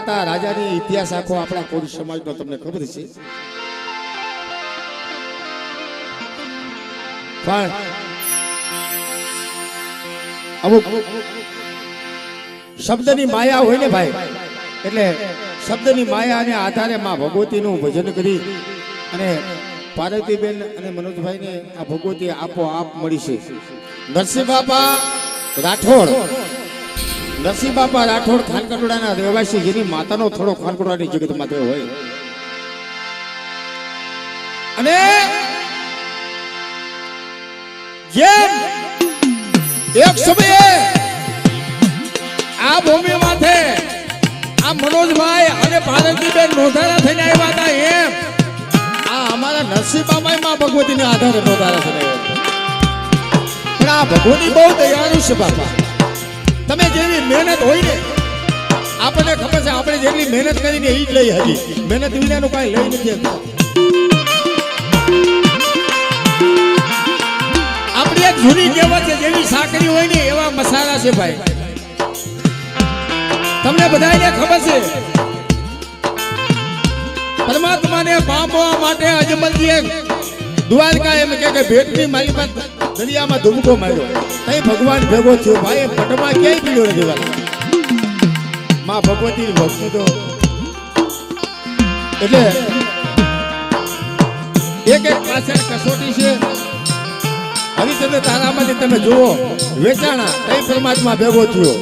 હતા રાજાની ઇતિહાસ આખો આપણા કોળી સમાજનો તમને ખબર છે. પણ અમુક શબ્દની માયા હોય ને ભાઈ, એટલે શબ્દની માયાને આધારે માં ભગવતીનું ભજન કરી અને પાર્વતીબેન અને મનોજભાઈને આ ભગવતી આપોઆપ મળી છે. નરસિંહ બાપા રાઠોડ, નરસિંહ બાપા રાઠોડ ખાનકટોડાના રહેવાસી, જેની માતાનો થોડો ખાનકટોડાની જગતમાં થયો હોય અને જેમ એક સમયે આ ભૂમિ માથે આ મનોજભાઈ અને પાર્વતીબેન નોંધારા થઈને આવ્યા હતા, એમ આ અમારા નરસિંહ બાબાઈ માં ભગવતીને આધારે નોંધારા થઈને આવ્યા. પણ આ ભગવતી બહુ દયાળુ છે બાપા. તમે જેવી મહેનત હોય ને, આપણને ખબર છે આપણે જેટલી મહેનત કરીને એ જ લઈ હતી, મહેનત વિનાનું કાંઈ લઈ નથી શકતા. આપણી એક જૂની કહેવત છે, જેવી સાકરી હોય ને એવા મસાલા છે ભાઈ. તમને બધાને ખબર છે પરમાત્માને પામવા માટે અજમલજી દ્વારકા એમ કે ભેટની માલિકા દરિયામાં ધુમકો માર્યો, તઈ ભગવાન ભેગો થયો ભાઈ. પટમાં ક્યાંય પીડ્યો નથી વાલા. માં ભગવતી ભક્તિ તો એટલે એક એક પાછળ કસોટી છે. હરિચંદ્ર તારામાંથી તમે જુઓ, વેચાણા તઈ પરમાત્મા ભેગો થયો.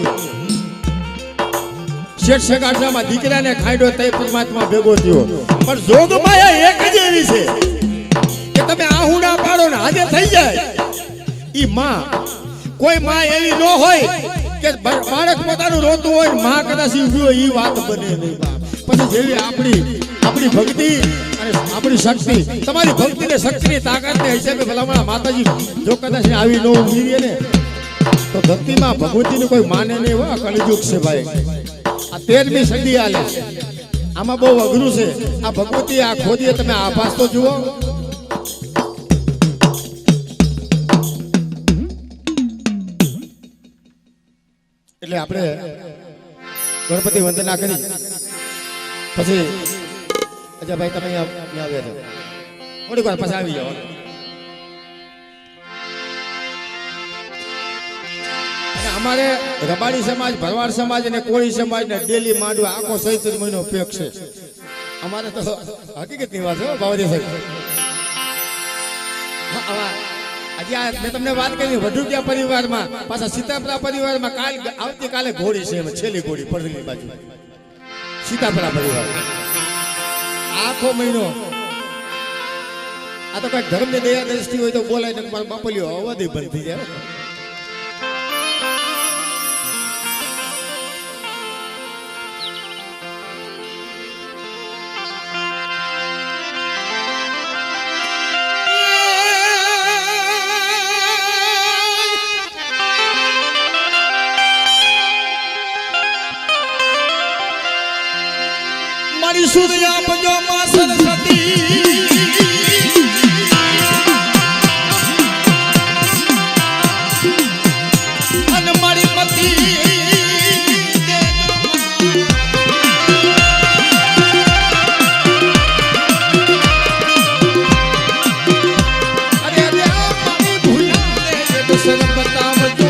શેઠ સગાઠામાં દીકરાને ખાડ્યો તઈ પરમાત્મા ભેગો થયો. પણ જોગમાયા એક જ એવી છે કે તમે આહુડા પાડો ને આજે થઈ જાય. ઈ માં, કોઈ માં એવી ન હોય કે બાળક પોતાનું રોતું હોય ને માં કદાચ ઊભી હોય, ઈ વાત બને નહીં. પછી જેવી આપણી ભક્તિ અને આપણી શક્તિ, તમારી ભક્તિ ને શક્તિ ની તાકાત ને હિસાબે ભલામણા માતાજી જો કદાચ આવી ન ઊભી રહે ને તો ભક્તિમાં ભગવતીને કોઈ માને નહીં. હોય કળયુગ છે ભાઈ. આ 13મી સદી આલે છે, આમાં બહુ અઘરું છે. આ ભગવતી આ ખોદીએ તમે આભાસ તો જુઓ. એટલે આપણે ગણપતિ વંદના કરી પછી અચ્છા ભાઈ તમે આવ્યા છો થોડીક વાર પછી આવી જાઓ. અને અમારે રબારી સમાજ, ભરવાડ સમાજ અને કોળી સમાજ ને ડેલી માંડવા આખો ચૈત્ર મહિનો ઉપયોગ છે. અમારે તો હકીકતની વાત છે બાવાજી સાહેબ. મેં તમને વાત કરી વઢુકિયા પરિવારમાં, પાછા સીતાપરા પરિવારમાં આવતીકાલે ઘોડી છે, છેલ્લી ઘોડી પડલી બાજુ સીતાપરા પરિવાર. આખો મહિનો આ તો કઈક ધર્મની દયા દ્રષ્ટિ હોય તો બોલાય ને મારા બાપલીઓ અવધિ બંધ થઈ જાય. મારી સુરયા પજો માં સરસ્વતી અને મારી પતિ અરે અરે મારી ભૂલા દે દર્શન બતાવજો.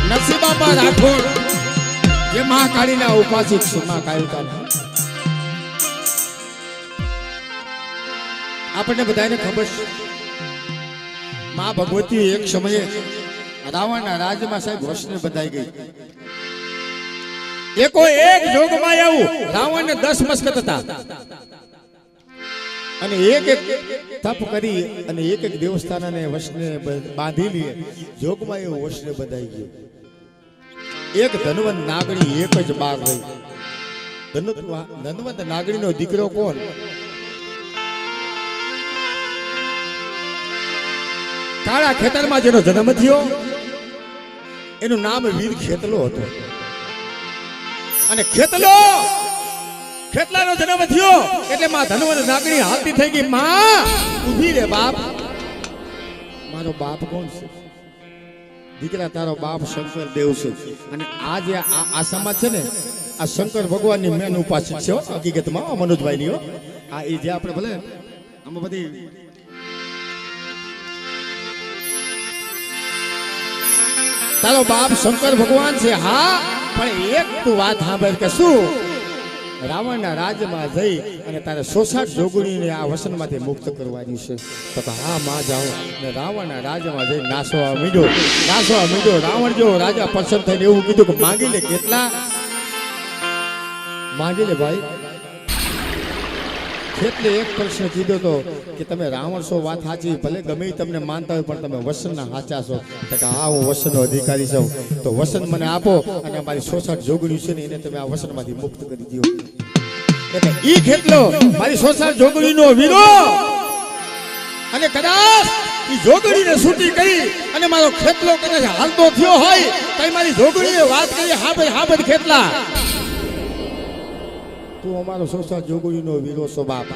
નરસિંહ બાપા રાઠોડ જે મહાકાળીના ઉપાસિક છે, મહાકાળિકાના આપણને બધાને ખબર છે માં ભગવતી એક સમયે રાવણના રાજમાં સાહેબ વશને બધાઈ ગઈ. એકો એક જોગમાં આવું રાવણને 10 મસ્કત હતા અને એક એક તપ કરી અને એક એક દેવસ્થાનને વશને બાંધી લે. જોગમાં એવું વશને બધાઈ ગયું. એક ધનવંત નાગણી એક જ બાર રહી. ધનવંત નાગણીનો દીકરો કોણ? કાળા ખેતરમાં જેનો જન્મ થયો એનું નામ વીર ખેતલો હતો. અને ખેતલાનો જન્મ થયો એટલે માં ધનવંત નાગણી હાલતી થઈ ગઈ. માં ઊભી રે બાપ. મારો બાપ કોણ છે? દીકરા તારો બાપ શંકર દેવ છે. અને આ જે આ સમાજ છે ને આ શંકર ભગવાનની મેન ઉપાસક છે હકીકતમાં મનોજભાઈ ની. આ એ જે આપણે ભલે આમાં બધી તારો બાપ શંકર ભગવાન છે. હા પણ એક તું વાત સાંભળ કે શું રાવણના રાજ્યમાં જઈ અને તારે 66 જોગણીને આ વસનમાંથી મુક્ત કરવાની છે. તો હા માં જાઓ ને રાવણના રાજ્યમાં જઈ નાસવા મીડો. રાવણ જો રાજા પ્રસન્ન થઈને એવું કીધું કે માંગી લે. કેટલા માંગી લે ભાઈ? એટલે એક પ્રશ્ન કીધો તો કે તમે રાવણ છો વાત સાચી, ભલે ગમે તમને માનતા હોય પણ તમે વસનના સાચા છો. કે હા હું વસનનો અધિકારી છું તો વસન મને આપો અને અમારી 66 જોગણી છે ને એને તમે આ વસનમાંથી મુક્ત કરી દો. એટલે ઈ ખેતલો મારી 66 જોગણીનો વીરો અને કદાચ ઈ જોગણીને છૂટી કરી અને મારો ખેતલો કદાચ હાલતો થયો હોય તો મારી જોગણીએ વાત કરી હાબદ ખેતલા તું અમારો 66 જોગણીનો વીરો છો બાપ.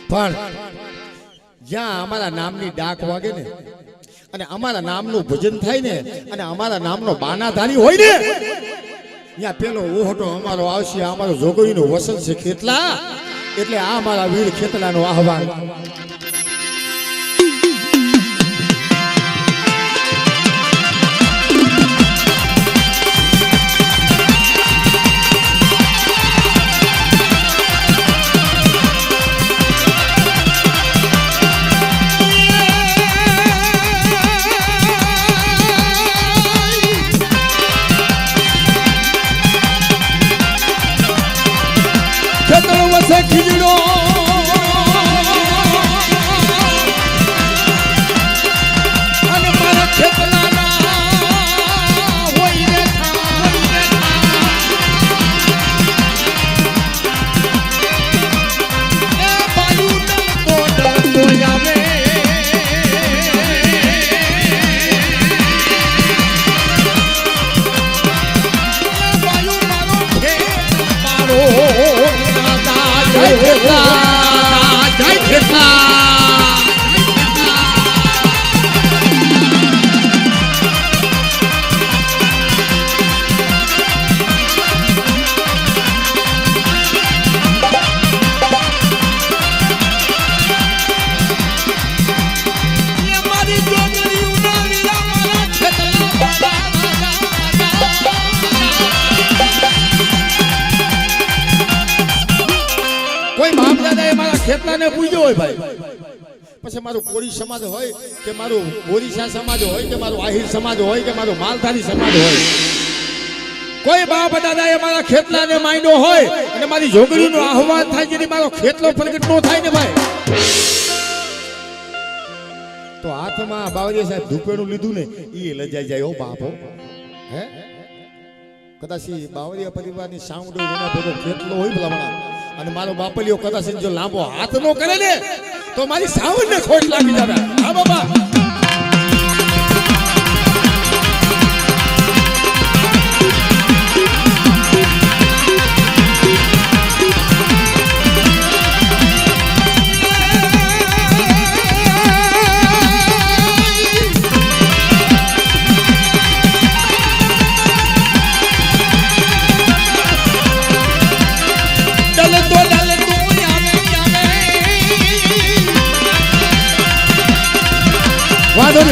પણ જ્યાં અમારા નામની ડાક વાગે ને અને અમારા નામનું ભજન થાય ને અને અમારા નામનો બાનાધારી હોય ને ત્યાં પેલો ઓહટો અમારો આવશે. અમારો જોગણીનો વસન છે ખેતલા. એટલે આ અમારા વીર ખેતલાનો આહવાન. ખેતલાને પૂજ્યો હોય ભાઈ, પછી મારું કોળી સમાજ હોય કે મારું ઓરિસ્સા સમાજ હોય કે મારું આહિર સમાજ હોય કે મારું માલધારી સમાજ હોય, કોઈ બાપ દાદાએ મારા ખેતલાને માન્યો હોય અને મારી જોગણીનું આહવાન થાય જેથી મારો ખેતલો પ્રગટ નો થાય ને ભાઈ, તો હાથમાં બાવરિયા સાહેબ ધૂપેણું લીધું ને એ લજાઈ જાય. ઓ બાપો હે કદાચ બાવરિયા પરિવારની સાઉન્ડ હોય એના ભેગો ખેતલો હોય ભલામણા અને મારો બાપલિયો કદાચ જો લાંબો હાથ નો કરે ને તો મારી સાઉન્ડ ને ખોટ લાગી જાવે. હા બાબા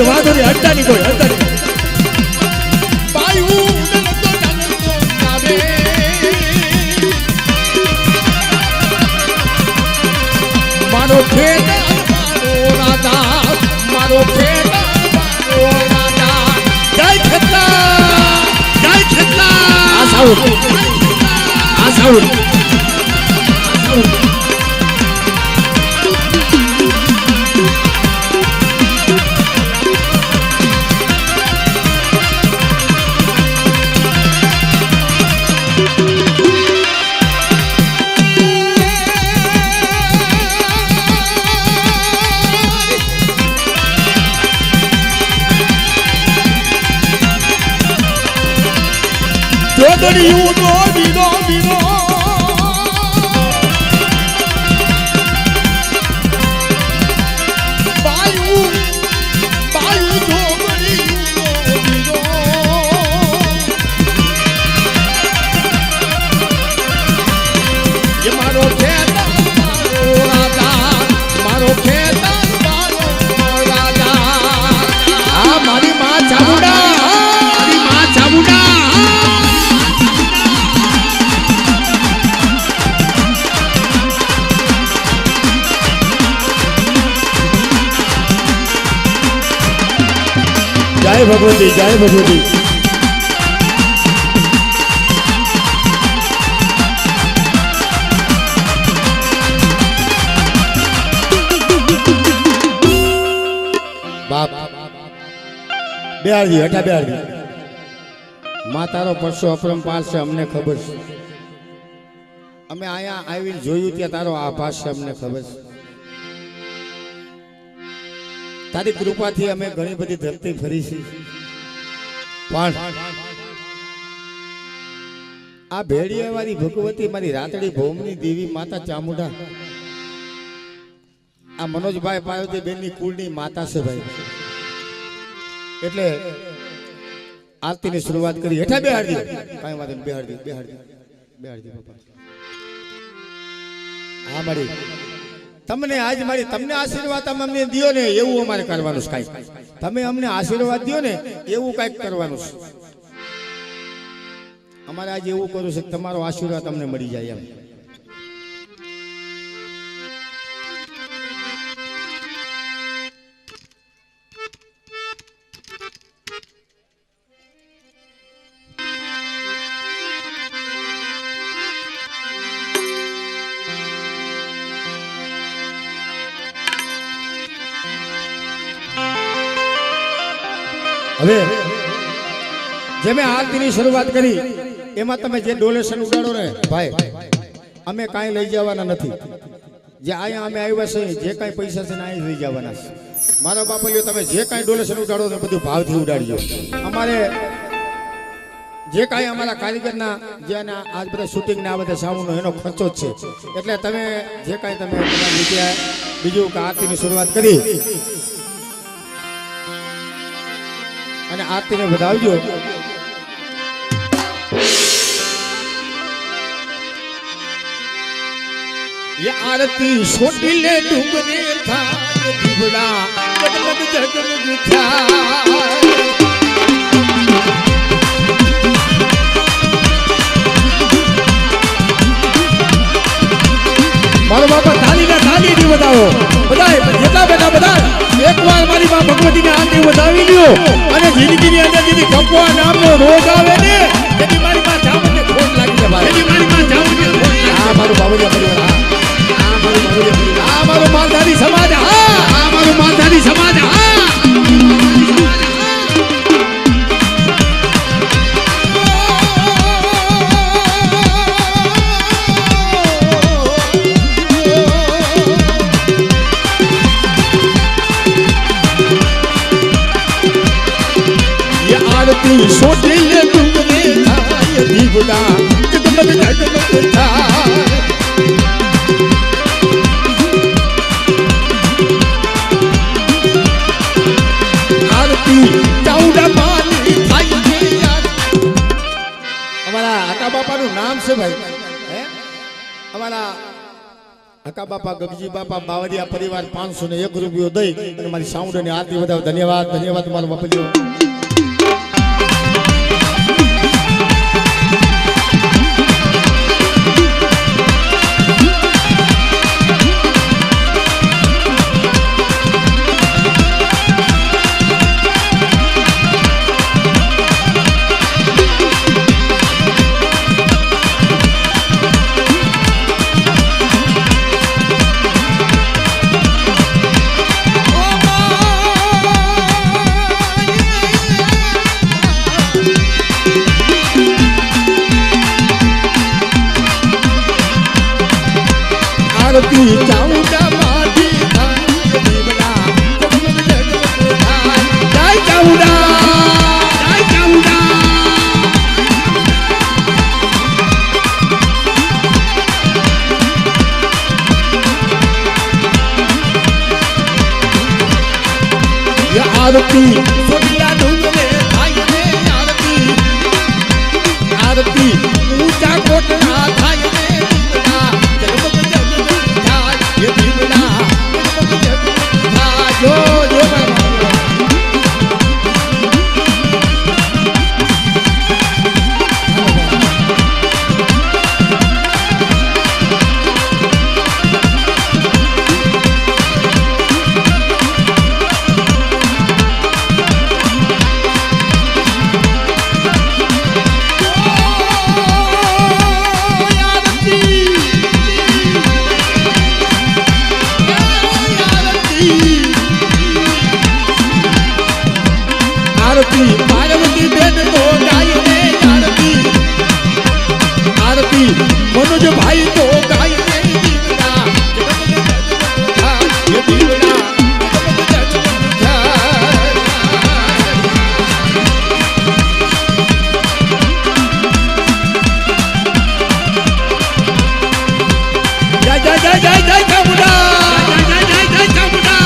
વાદોરી હડતાની કોઈ હડતાની પાયું મારો ખેત રાજા મારો ખેતર રાજા જય ખેતલા આ સાઉન્ડ જોગડિયું દોડીનો દીનો બાયું જોગડિયું દીનો એ મારો ખેતર મારો રાજા મારો ખેતર મારો રાજા આ મારી માં ચામુંડા जय भगवती जय भगवती बाप बेहाड़ी हटा बेहाड़ी मां तारो परसो अपरंपार से अमने खबर छे अमे आया आवीने जोयुं त्यां तारो आभास छे अमने खबर छे तारी कृपा थी अमे घणी बधी धरती फरी छी पण आ भेड़िया वाली भगवती मारी रातड़ी भौमनी देवी माता चामुंडा आ मनोज भाई पायोती बेननी कुळनी माता छे भाई एटले आरती ની શરૂઆત કરી હેઠા બેહાડ દી કાઈ વાત નહીં બેહાડ દી બાપા હા મારી તમને આજ મારી તમને આશીર્વાદ અમને દિયો ને એવું અમારે કરવાનું છે કાઈ તમે અમને આશીર્વાદ દિયો ને એવું કાઈક કરવાનું છે અમારે આજ એવું કરું છે કે તમારો આશીર્વાદ અમને મળી જાય એમ હવે જે મેં આરતીની શરૂઆત કરી એમાં તમે જે ડોનેશન ઉડાડો ને ભાઈ અમે કાંઈ લઈ જવાના નથી જે અહીંયા અમે આવ્યા છે જે કાંઈ પૈસા છે ને અહીં લઈ જવાના છે મારા બાપલીઓ તમે જે કાંઈ ડોનેશન ઉડાડો ને બધું ભાવથી ઉડાડજો અમારે જે કાંઈ અમારા કારીગરના જે આજ બધા શૂટિંગ ને આ બધા સાઉન્ડનો એનો ખર્ચો જ છે એટલે તમે જે કાંઈ તમે બીજું કે આરતીની શરૂઆત કરી અને આરતીને વધાવજો ये आरती छोटी ले डूबने था दिवड़ा जगमग जगमग था मारो बापा थाली ना थाली दी बताओ बधाई जेटला बेटा बधाई एक बार मारी मां भगवती ने आरती વધાવી લ્યો અને જિંદગીની અંદર દીદી કપવા નામનો રોગ આવે ને તેની મારી માં જામને ખોટ લાગી છે ભાઈ તેની મારી માં જામને ખોટ લાગી આ મારું બાબુજી પરિવાર આ મારું માલધારી સમાજ આ મારું માલધારી સમાજ आरती छोटे ले डूबने था ये दीवड़ा जगमग जगमग था आरती चाउड़ा पानी थाई दे यार हमारा अका बापा નું નામ છે ભાઈ હે हमारा अका बापा गगजी बापा बावरिया परिवार 501 રૂપિયો દઈ અને મારી સાઉન્ડ અને આરતી વધાવ ધન્યવાદ ધન્યવાદ મારો બાપલીઓ आरती सोनिया डूंगरे थाई ने आरती आरती ऊंचा कोटना थाई ने दीवना जगमग जगमग थाय ये दीवना जगमग जगमग थाय जो आरती पार्वती बेन तो गाय ने आरती आरती मनोज भाई तो गाय ने दीवना जगमग जगमग थाय ये दीवना जगमग जगमग थाय जय जय जय जय जय चामुंडा जय जय जय जय चामुंडा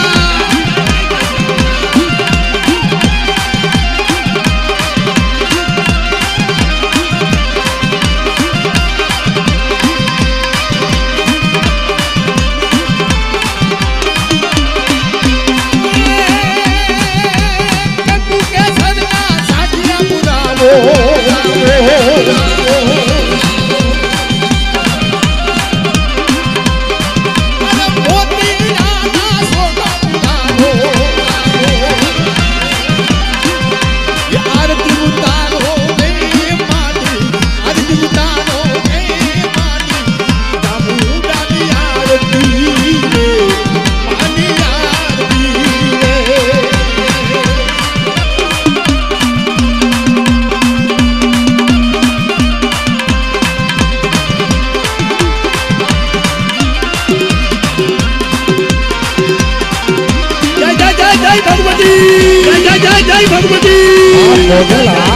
जय भगवती मोगला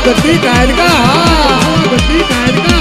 गद्दी कायर का गद्दी कायर का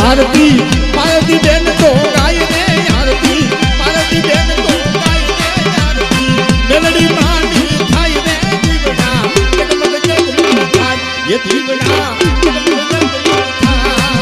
आरती पार्वती बेन तो गाय ने आरती पार्वती बेन तो गाय ने आरती मेलडी मानी थाई ने दीवना जगमग जगमग थाय ये दीवना जगमग जगमग थाय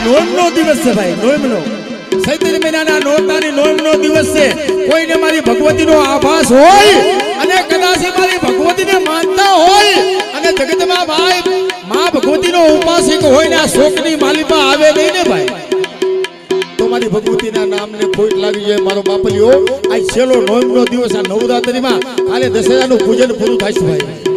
નોમનો દિવસ છે ભાઈ નોમનો સૈત્રી મહિનાના નોરતાની નોમનો દિવસ છે કોઈને મારી ભગવતીનો આભાસ હોય અને કદાચ મારી ભગવતીને માનતા હોય અને જગતમાં ભાઈ માં ભગવતીનો ઉપાસક હોય ને આ શોકની માલિપા આવે નહીં ને ભાઈ તો મારી ભગવતીના નામને ખોટ લાગી જાય મારો બાપલીઓ આ છેલ્લો નોમનો દિવસ આ નવરાત્રીમાં કાલે દશેરાનું પૂજન પૂરું થાય છે ભાઈ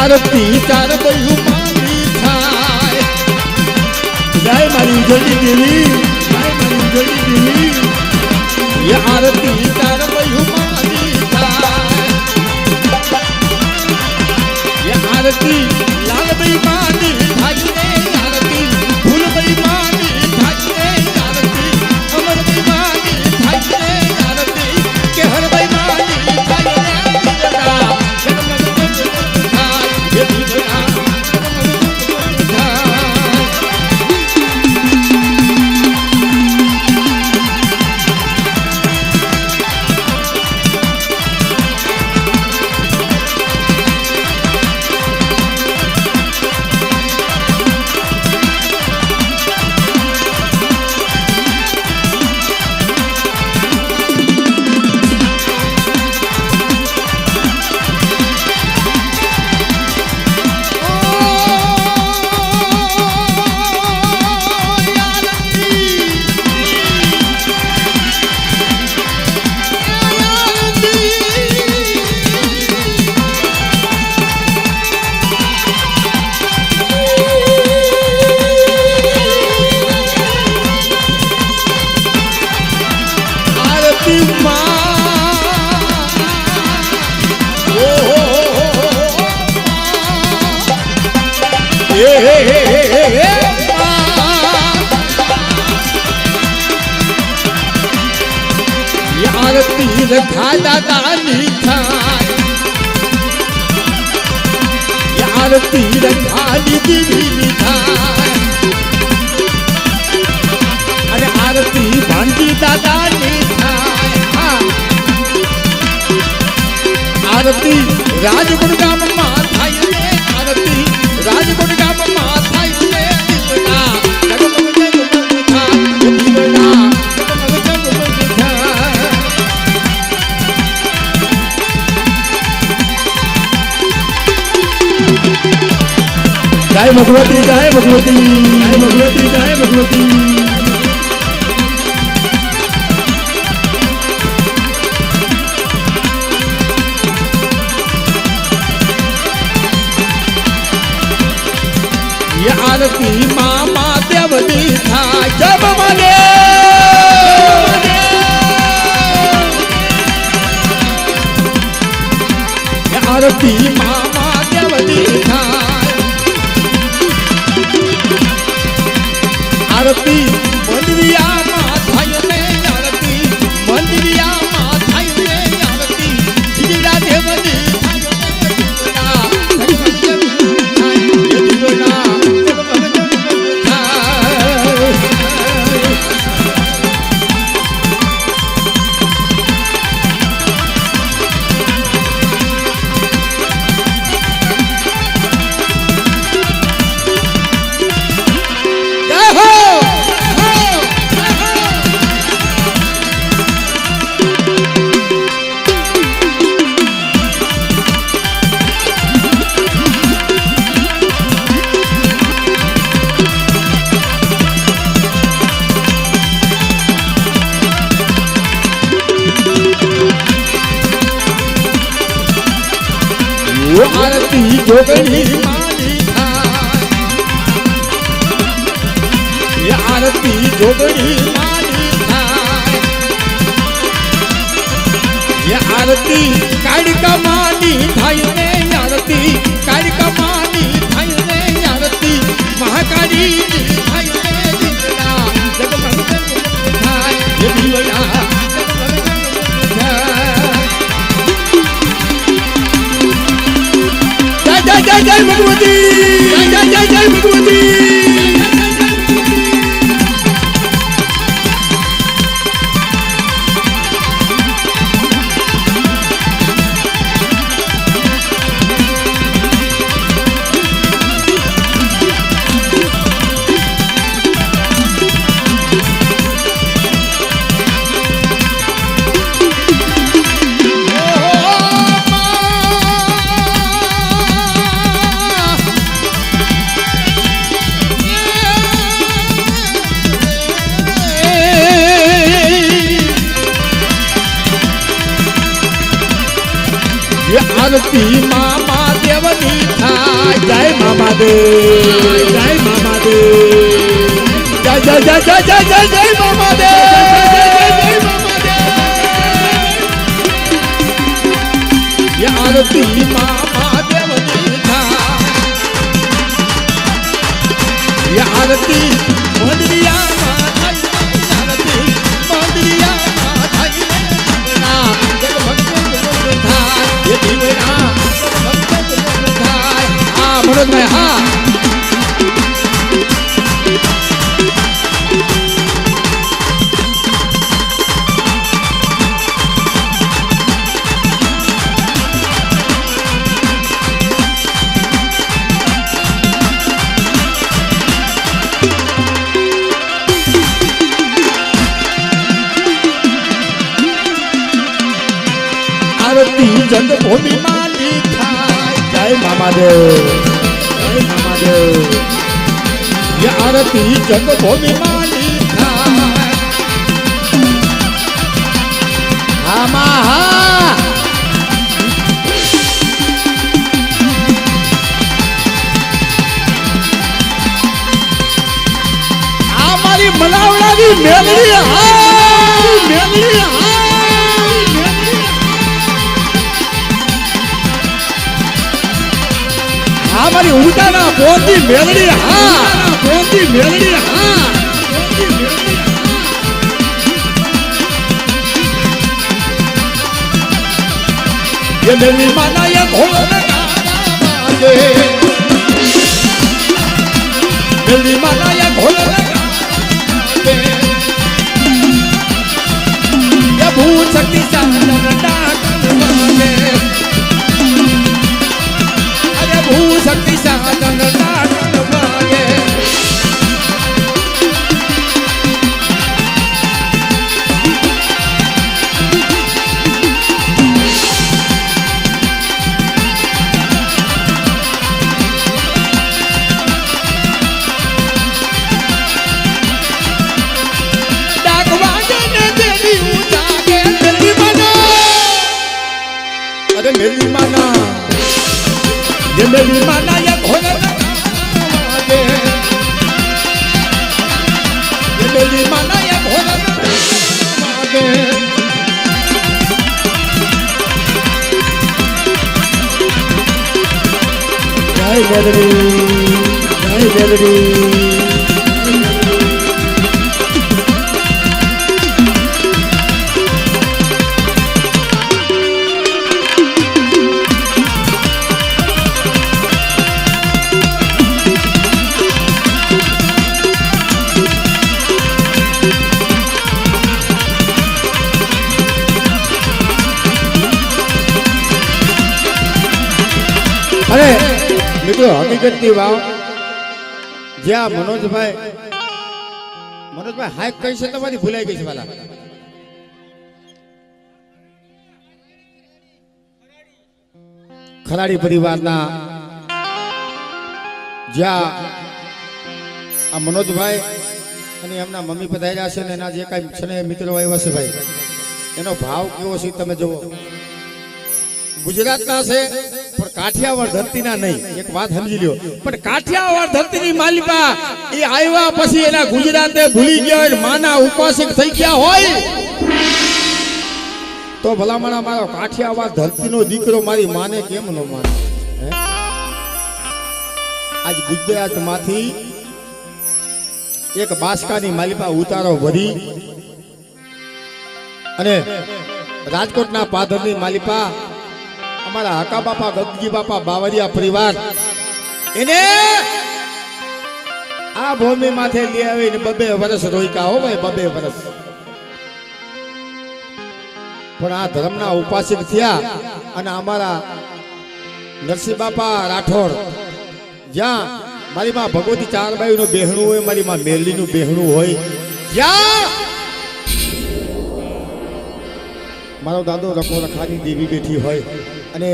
આરતી ચાર બહુ માની થાય જય મારી જોડી દેવી જય મારી જોડી દેવી ये आरती चार बहू मानी થાય ये आरती लाल भाई मानी થાય रे आरती फूल भाई मानी થાય रे आरती अमर भाई मानी થાય रे आरती के हर भाई मानी થાય रे દીકરા જન્મ થાય ये દીકરા आरती रखा दादानी થાય आरती रखा दीदी થાય अरे आरती भांजी दादानी થાય आरती રાજગુણ ગામમાં થાય રે આરતી રાજગુણ ગામમાં થાય રે દીવડા જગમગ જગમગ થાય દીવડા જગમગ જગમગ થાય जय भगवती जय भगवती जय भगवती जय भगवती ये आरती मामा देवनी था जब मने ये आरती मामा देवनी था आरती मंदिरियाમાં થાય રે આરતી મંદિરિયામાં થાય રે આરતી દીકરા દેવની થાય રે દીકરા દીકરા आरती जोगणी मानी થાય ये आरती जोगणी मानी થાય ये आरती काड़का मानी થાય रे आरती काड़का मानी થાય रे आरती महाकाली થાય रे દીકરા જગમગ જગમગ થાય ये દીવડા जय जय भगवती जय जय जय भगवती आरती मामा દેવની થાય જય મામા દેવ જય મામા દેવ જય જય જય જય જય જય જય મામા દેવ જય મામા દેવ આરતી મામા દેવની થાય આરતી મંદિરિયા આરતી મંદિરિયા થાય મનોજભાઈ હા આરતી જન્મભૂમિ માલી થાય જય મામા દેવ જય મામા દેવ આરતી જન્મભૂમિ માલી થાય આમાં હા આ મારી મલાવડાની મેલડી હા મેલડી હા हमारी उल्टा पोती मेलड़ी हाँ पोती मेलड़ी हाँ ये मेरी माना ये घोड़ा लगा मेरी माना ये घोड़ा लगा ये भूत शक्ति शक्ति साधन नाटन मागे देवी उजागे मेरी माना अरे मेरी माना ये मेरी माना ये घोड़ा लगा ये मेरी माना ये घोड़ा लगा जय मेलड़ी अरे मित्रों हकीकत की वाव ज्या मनोज भाई हाइक कही से तमारी भूलाई गई वाला खराड़ी परिवार ना ज्या आ मनोज भाई અને એમના મમ્મી પધાર્યા છે ને એના જે કાઈ છને મિત્રો આવ્યા છે ભાઈ એનો ભાવ કેવો છે તમે જુઓ ગુજરાતના છે પણ કાઠિયાવાડ ધરતીના નહીં એક વાત સમજી લ્યો પણ કાઠિયાવાડ ધરતીની માલિકા એ આવ્યા પછી એના ગુજરાતે ભૂલી ગયા અને માના ઉપાસક થઈ ગયા હોય તો ભલામણા મારો કાઠિયાવાડ ધરતીનો દીકરો મારી માને કેમ ન માને આજ ગુજરાતમાંથી એક બાસકાની માલિકા ઉતારો ભરી અને રાજકોટના પાદરની માલિકા અમારા હકા બાપા ગગજી બાપા બાવરિયા પરિવાર એને આ ભૂમિ માથે લઈ આવીને 2 વર્ષ રોઈકા હો ભાઈ 2 વર્ષ પણ આ ધર્મના ઉપાસક થયા અને અમારા નરસિંહ બાપા રાઠોડ જ્યાં મારી માં ભગવતી ચારબાઈ નું બેહણું હોય મારી માં મેરલી નું બેહણું હોય જ્યાં મારો દાદો રખો રખાની દેવી બેઠી હોય અને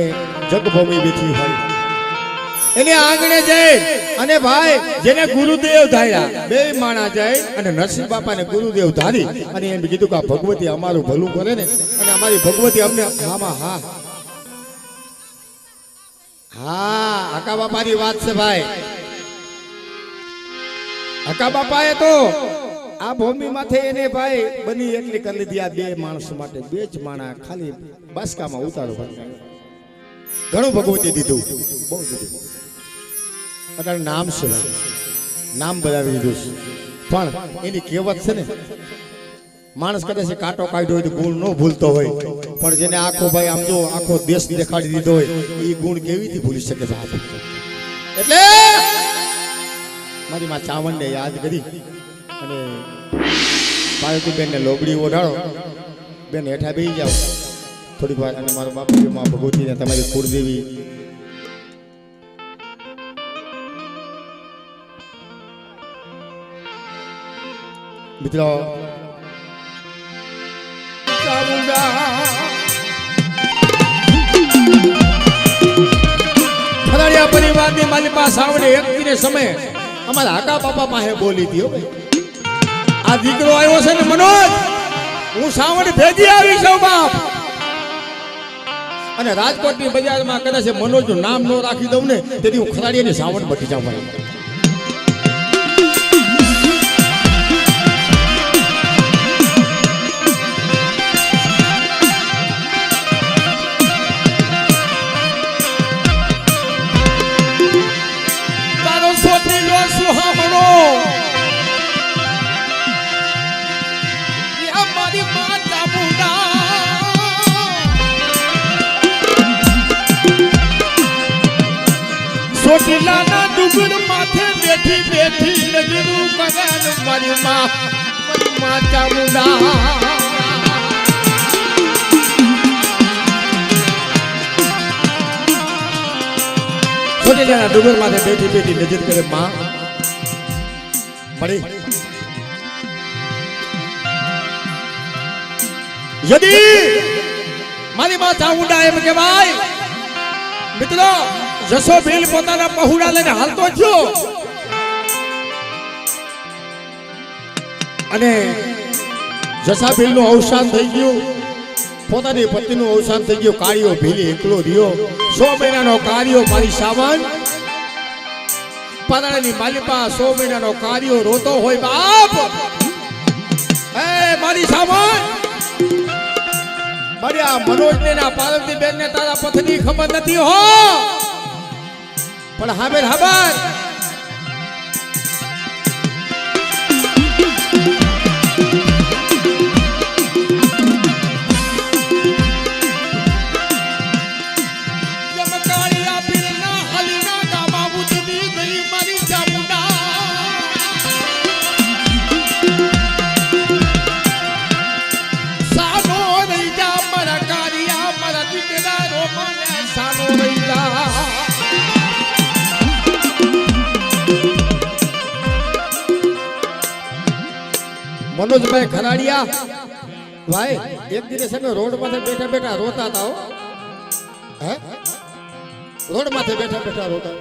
જગભૂમિ બેઠી હોય એને આંગણે જઈ અને ભાઈ જેને ગુરુદેવ ધાર્યા બે માણા જાય અને નરસિંહ બાપાને ગુરુદેવ ધારી અને એમ કીધું કે ભગવતી અમારું ભલું કરે ને અને અમારી ભગવતી અમને હામાં હા હા હકા બાપાની વાત છે ભાઈ. હકા બાપાએ તો આ ભૂમિ માથે એને ભાઈ બની એટલી કરી લીધી આ બે માણસ માટે. બે જ માણા ખાલી બાસકામાં ઉતારો ભાઈ. ઘણું ભગવતી દીધું, બહુ દીધું. અત્યારે નામ છે ભાઈ, નામ બધાવી દીધું છે. પણ એની કહેવત છે ને, માણસ કદાચ કાંટો કાઢ્યો હોય તો ગુણ ન ભૂલતો હોય, પણ જેને આખો ભાઈ આમ જો આખો દેશ દેખાડી દીધો હોય એ ગુણ કેવીથી ભૂલી શકે સાહેબ. એટલે મારી માં ચાવંડને યાદ કરી અને પાર્વતી બેનને લોબડી ઓઢાડો. બેન હેઠા બેસી જાઓ થોડીક વાર. અને મારો બાપુ માં ભગવતીને તમારી કુળદેવી મિત્રો ફરાડિયા પરિવારની મારી પાસે આવડે એકને સમય અમારા હાકા બાપા પાસે બોલી હતી. આ દીકરો આવ્યો છે ને મનોજ, હું સાવણ ભેગી આવી છું બાપ. અને રાજકોટની બજારમાં કદાચ મનોજનું નામ ન રાખી દઉં ને તેથી હું ખરાડિયાની સાવણ બટી જાઉં. ચોટીલાના ડુંગર માથે બેઠી બેઠી નજરું કગાન મારી માં ચામુંડા. ચોટીલાના ડુંગર માથે બેઠી બેઠી નજર કરે માં મળી. યદી મારી માં ચામુંડા એમ કહેવાય. મિત્રો જસો ભીલ પોતાના પહોળા લઈને હાલતો થયો અને જસા ભીલ નું અવસાન થઈ ગયું. પોતાની પત્નીનું અવસાન થઈ ગયું. કાળિયો ભીલી એકલો રહ્યો. 100 મહિનાનો કાર્યો મારી સાવન પાદાની માલિપા 100 મહિનાનો કાર્યો રોતો હોય બાપ. એ મારી સાવન મારી આ મનોજ ને ના પાર્વતી બેન ને તારા પથની ખબર નથી હો. પણ હાબર હાબર મનોજભાઈ ખરાડિયા ભાઈ એક દિવસ અમે રોડ માથે બેઠા બેઠા રોતા હતા. હે રોડ માથે બેઠા બેઠા રોતા.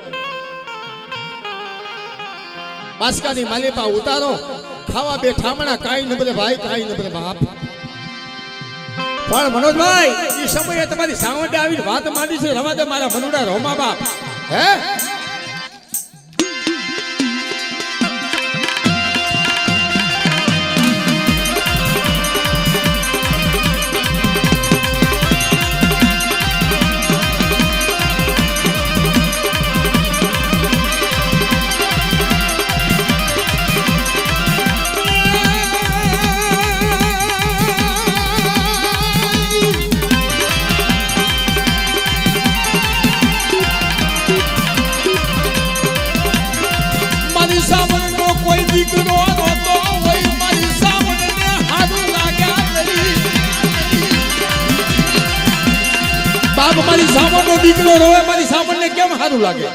બાસકાની માલિપા ઉતારો ખાવા બે ઠામણા કાઈ ન બને ભાઈ, કાઈ ન બને બાપ. પણ મનોજભાઈ એ સમયે તમારી સાવંડે આવીને વાત માંડી છે. રવા દે મારા મનુડા રોમા બાપ. હે મારી સાવણ નો દીકરો રોવે, મારી સાવણ ને કેમ સારું લાગે?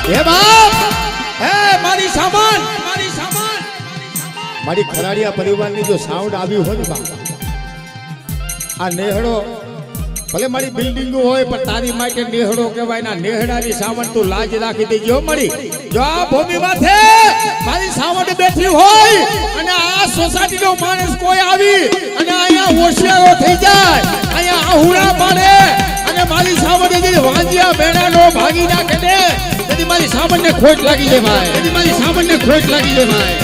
હે બાપ, હે મારી સામાન, મારી સામાન. મારી ખરાડિયા પરિવારની જો સાઉન્ડ આવી હોય ને બા, આ નેહડો ભલે મારી બિલ્ડિંગો હોય પણ તારી માટે નેહડો કહેવાય. ના નેહડાની સાવણ તું લાજ રાખી દેજો મળી. જો આ ભૂમિ માથે મારી સાવણ બેઠી હોય અને આ સોસાયટીનો માણસ કોઈ આવી અને અહીંયા હોશિયારો થઈ જાય, અહીંયા આહુડા પાડે અને મારી સાવણ જે વાંજિયા બેડાનો ભાગી નાખે ને, તેથી મારી સાવણને ખોટ લાગી જાય ભાઈ, તેથી મારી સાવણને ખોટ લાગી જાય ભાઈ.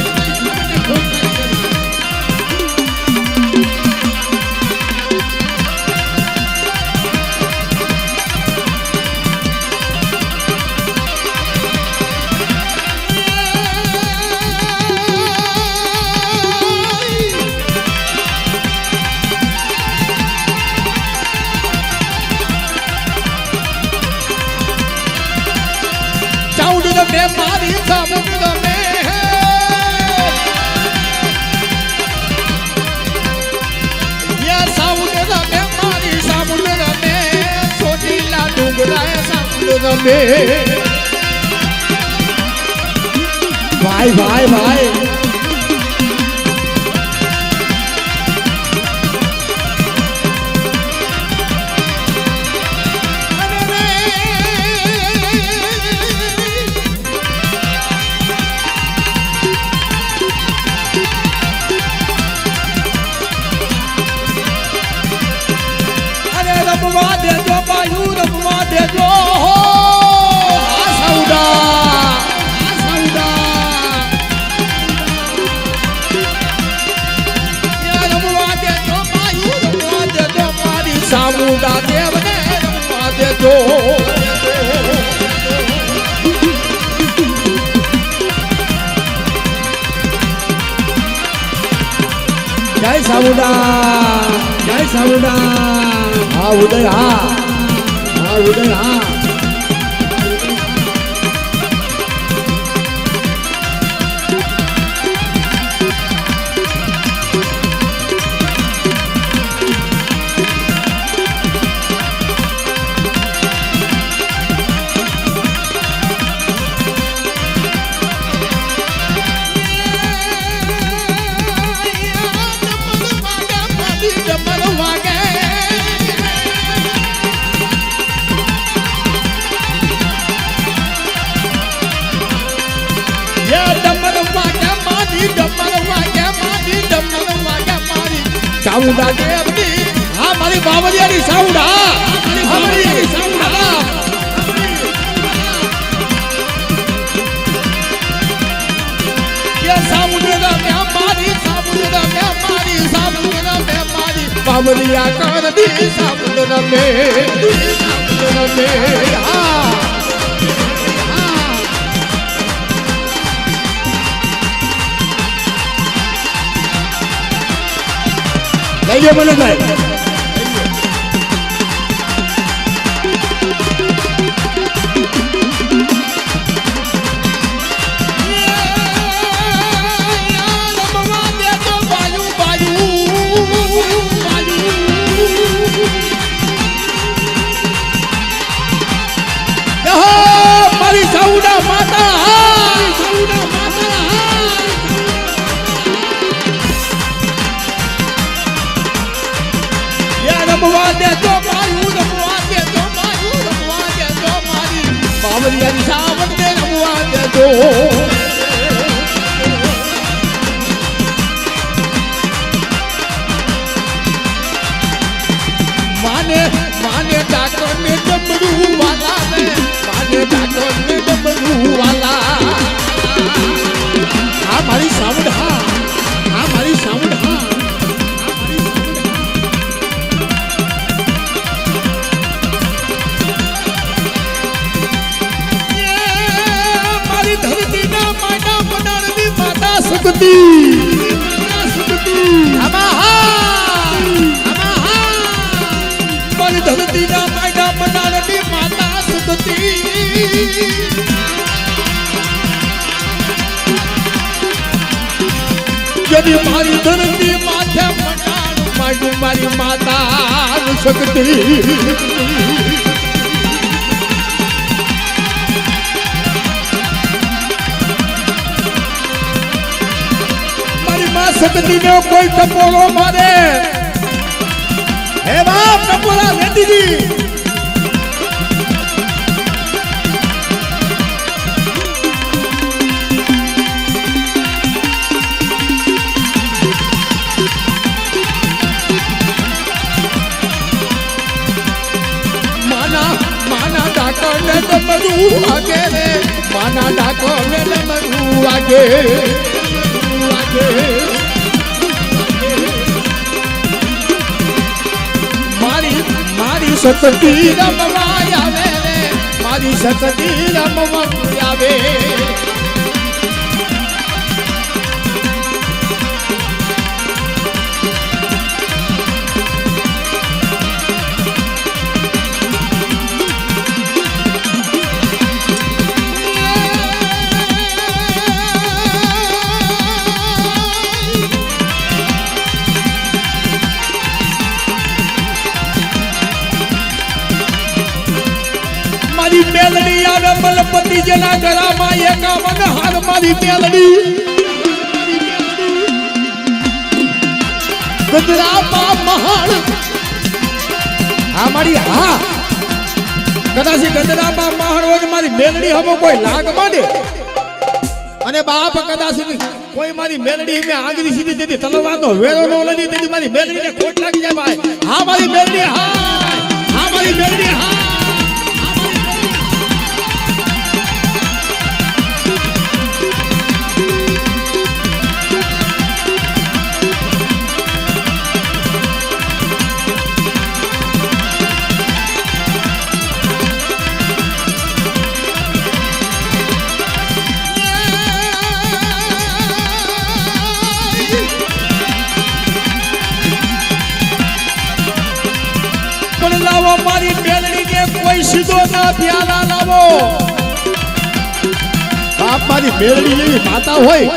મારી સામું ગમે યા સામું ગમે, મારી સામું ગમે, ચોટીલા ડુંગરાએ સામું ગમે. ભાઈ ભાઈ ભાઈ રમવા દેજો બાયુ, રમવા દેજો આ સાઉડા, આ સાઉડા રમવા દેજો બાયુ, રમવા દેજો મારી સામુડા દેવને રમવા દેજો. જય સામુડા, જય સામુડા. હા ઉદય, હા હા ઉદય, હા. સાઉડા દેવની, હા મારી બાવળિયાની સાઉડા, મારી બાવળિયાની સાઉડા. યે સાઉડા મે મારી, સાઉડા મે મારી, સાઉડા મે મારી બાવળિયા કરદી સાઉડા મે, સાઉડા મે. હા લઈ મને ભાઈ. મારી સાઉડા માતા, સાઉડા માતા. રમવા દેજો બાયુ, રમવા દેજો બાયુ, રમવા દેજો મારી બાવળિયાની સાવણને રમવા દેજો. માને માને ડાકોરને ડમરૂ વાલા ને, માને ડાકોરને ડમરૂ વાલા. હા મારી સાઉન્ડ, હા હા મારી સાઉન્ડ, હા. ધરતીના માટા બનાડવી માતા સુખતી, આમાં હા, આમાં હા. મારી ધરતીના માટા બનાડવી માતા સુખતી. यदि मारी धरती माथे मटाड़ू माडू मारी माता शक्ति मारी સતતી ને કોઈ ટપોરો મારે હે બાપ ટપોરા લેતી દી માના ડાકોર ને ડમરું વાગે રે માના ડાકોર ને ડમરું વાગે મારી સતતી રમવા આવે રે મારી સતતી રમવા આવે મેલડી આવે મલપતિ જેના ગળામાં 51 હાર મારી મેલડી ગજરામાં મહાન આ મારી હા કદાચ ગજરામાં મહાન હોય મારી મેલડી હમો કોઈ લાગ માંડે અને બાપ કદાચ કોઈ મારી મેલડી મે આંગળી સીધી તેથી તલવારનો વેરો નો લડી તેથી મારી મેલડીને ખોટ લાગી જાય ભાઈ હા મારી મેલડી હા મારી મેલડી હા મારી મેલડી ને કોઈ સીધો ના પ્યાલા લાવો બાપ મારી મેલડી જેવી માતા હોય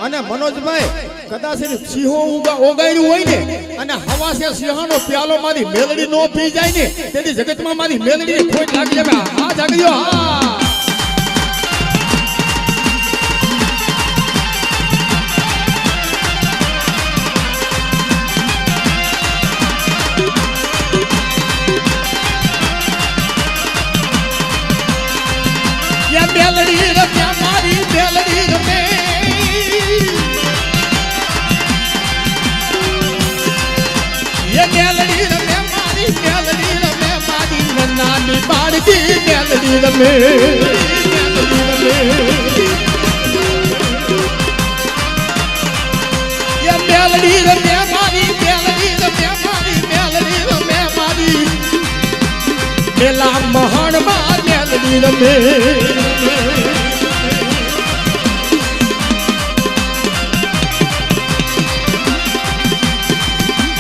અને મનોજભાઈ કદાચ સિંહો ઓગાડ્યું હોય ને અને હવાસે સિંહાનો પ્યાલો મારી મેલડી નો પી જાય ને તેથી જગતમાં મારી મેલડી ખોટ લાગી જાય હા જાગજો હા મેલડી રમ્યા મારી મેલડી રમે એ મેલડી રમે મારી મેલડી રમે મારી નાની બાળકી મેલડી રમે એ મેલડી રમે મારી મેલડી રમે મારી મેલડી રમે મારી મેલા મહાન માં મેલડી રમે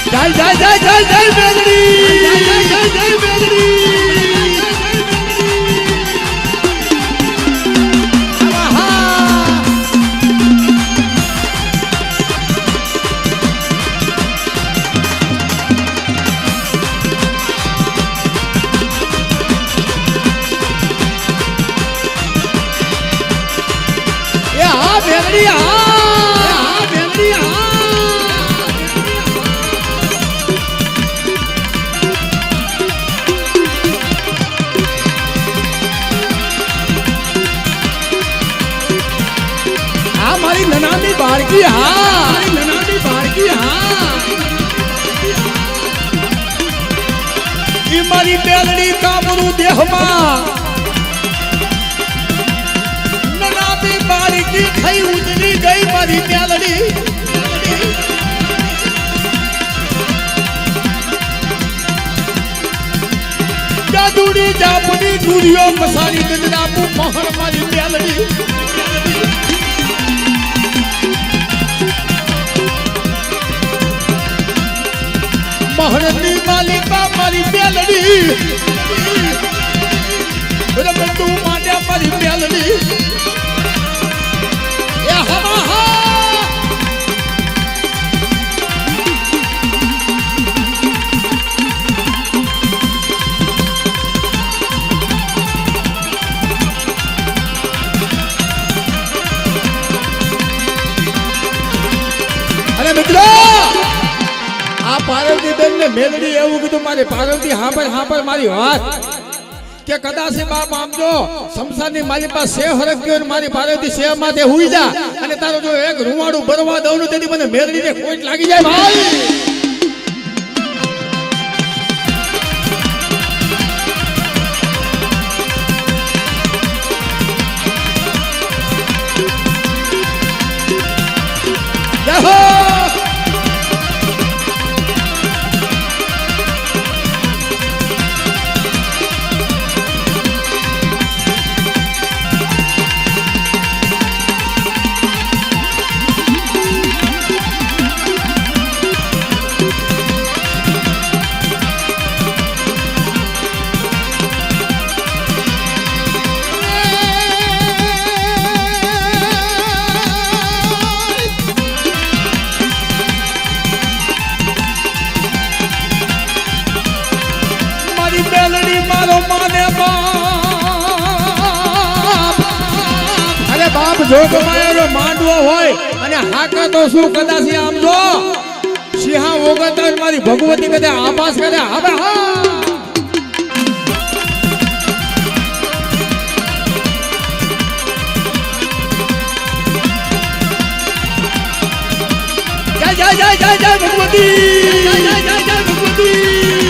જય જય જય જય જય મેલડી જય જય જય જય મેલડી નનાની બાળકી હા નનાની બાળકી હા ઈ મારી મેલડી કામરૂ દેહમાં નનાની બાળકી થઈ ઉજળી ગઈ મારી મેલડી જાદુડી જાપની દુરિયો મસારી ગજરાપુ મહર મારી મેલડી મહરની માલિકા મારી મેલડી રમતું માંડ્યા મારી મેલડી એ હવા મિત્રો આ પાર્વતી બેન ને મેલડી એવું કીધું મારી પાર્વતી હાંભળ મારી વાત કે કદાચ બાપ આમ જો સંસારની મારી પાસે સે હરક ગયો ને મારી પાર્વતી સે માથે હુઈ જા અને તારો જો એક રૂવાડું ભરવા દઉં ને તેથી મને મેલડીને ખોટ લાગી જાય ભાઈ જો કમાયેલો માંડવો હોય અને હાકા તો શું કદાચ આમ જો સિંહા ઓગતા મારી ભગવતી કદે આભાસ કરે હવે હા જય જય જય જય ભગવતી જય જય જય જય ભગવતી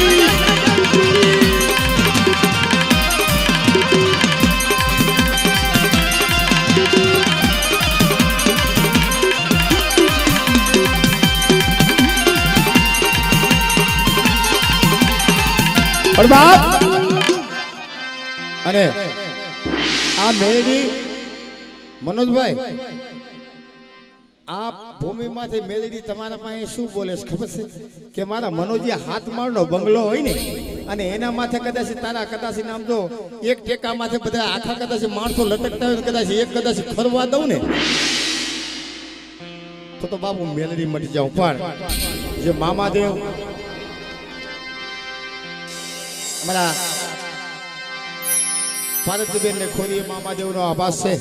और बाप अरे आ मेरी मनोज भाई आप भूमि माथे मेलडी તમારા પાસે શું બોલે છે ખબર છે કે મારા મનોજી હાથ મારનો બંગલો હોય ને અને એના માથે કદાચ તારા કદાચ નામ જો એક ટેકા માથે બધા આખા કદાચ માણસો લટકતા હોય કદાચ એક કદાચ ફરવા દઉં ને તો બાપુ મેલડી મટી જાઉં પણ જે મામાદેવ અમારા પાર્વતીબેન ને ખોલી મામાદેવનો આભાસ છે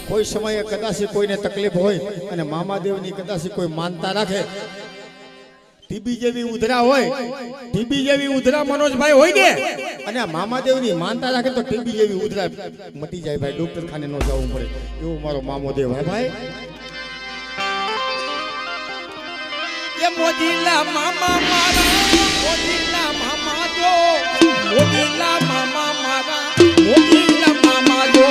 કોઈ સમયે કદાચ કોઈને તકલીફ હોય અને મામાદેવની કદાચ કોઈ માનતા રાખે ટીબી જેવી ઉધરા હોય ટીબી જેવી ઉધરા મનોજભાઈ હોય ને અને મામાદેવની માનતા રાખે તો ટીબી જેવી ઉધરા મટી જાય ભાઈ ડોક્ટર ખાને ન જવું પડે એવું મારો મામોદેવ હે ભાઈ એ મોજીલા મામા મારા મોજીલા મામા જો મોજીલા મામા મારા મોજીલા મામા જો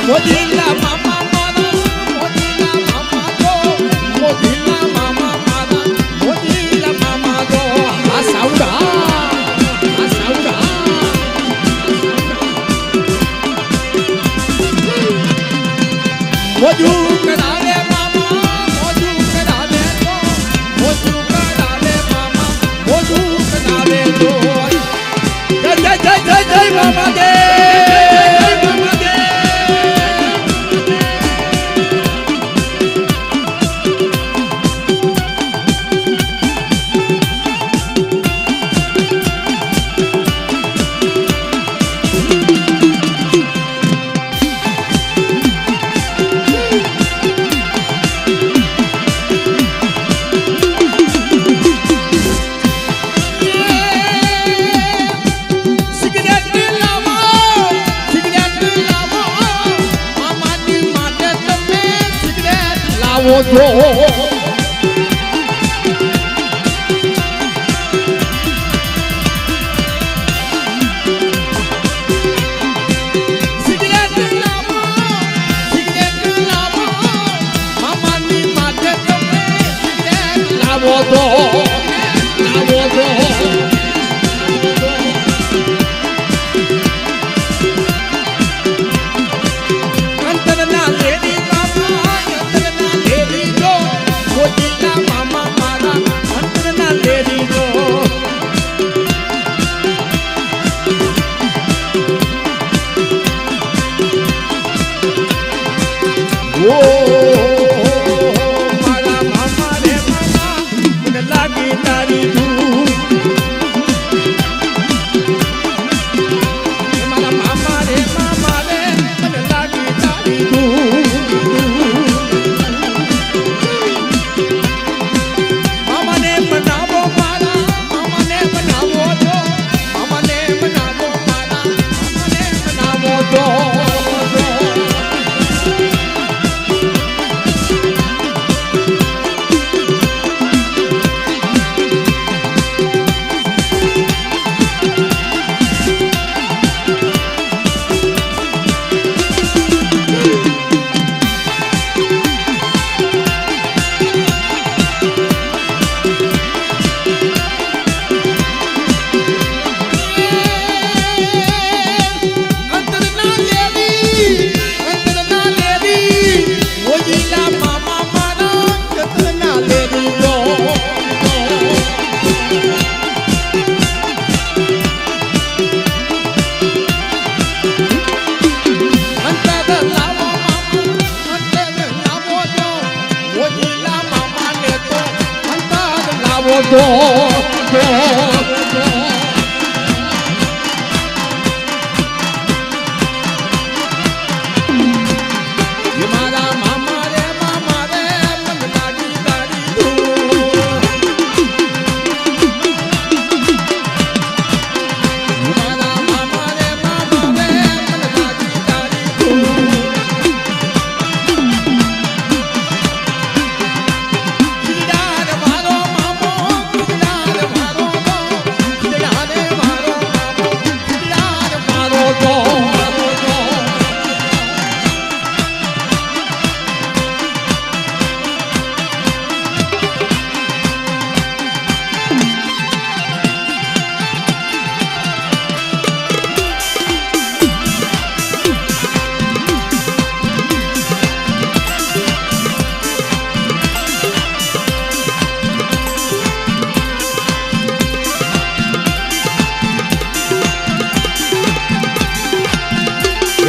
મોજીલા મામા મોજુ કરાવે મામા મોજુ કરાવે તો મોજુ કરાવે મામા મોજુ કરાવે તો જય જય જય જય જય મામા દે મામા દે જો સિગરેટ લાવો મામાની માથે તમે સિગરેટ લાવો તો અંતરના લેડી મામા અંતરના લેડી જો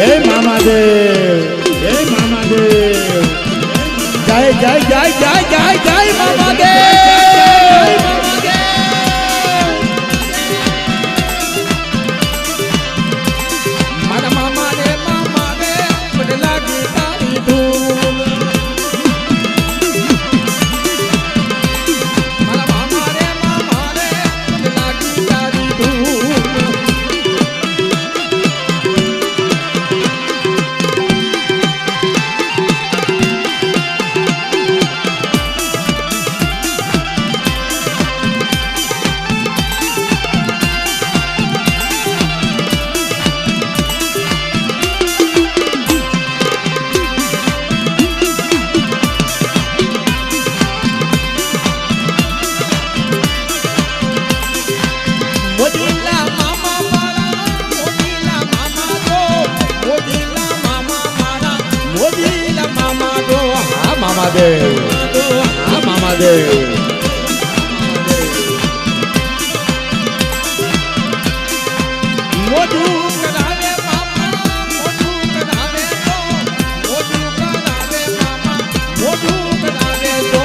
જય મામાદેવ જય મામાદેવ જય જય જય જય જય જય મામાદેવ મારા મામા રે મને લાગી તારી ધૂમ મારા મામા રે મને લાગી તારી ધૂમ મામાદેવ હા મામાદેવ મોઢું કરાવે મામા મોઢું કરાવે તો મોઢું કરાવે મામા મોઢું કરાવે તો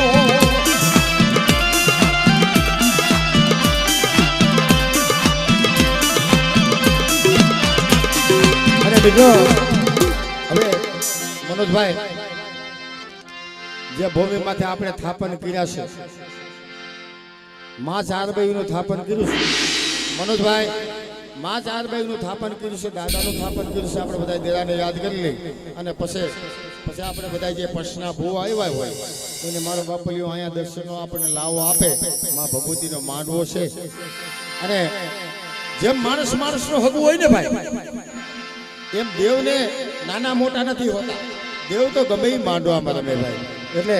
અરે દીકરો હવે મનોજભાઈ જે ભૂમિ માથે આપણે થાપન કર્યા છે માં ચારબાઈનું થાપન કર્યું છે મનોજભાઈ માં ચારબાઈનું થાપન કર્યું છે દાદાનું થાપન કર્યું છે આપણે બધા દેરાને યાદ કરી લઈ અને પછી આપણે બધા જે પશના ભૂવા આવ્યા હોય એને મારો બાપલીઓ અહીંયા દર્શનો આપણને લાવો આપે માં ભગવતીનો માંડવો છે અને જેમ માણસનો હગું હોય ને ભાઈ એમ દેવને નાના મોટા નથી હોતા દેવ તો ગમે માંડવામાં રમે ભાઈ એટલે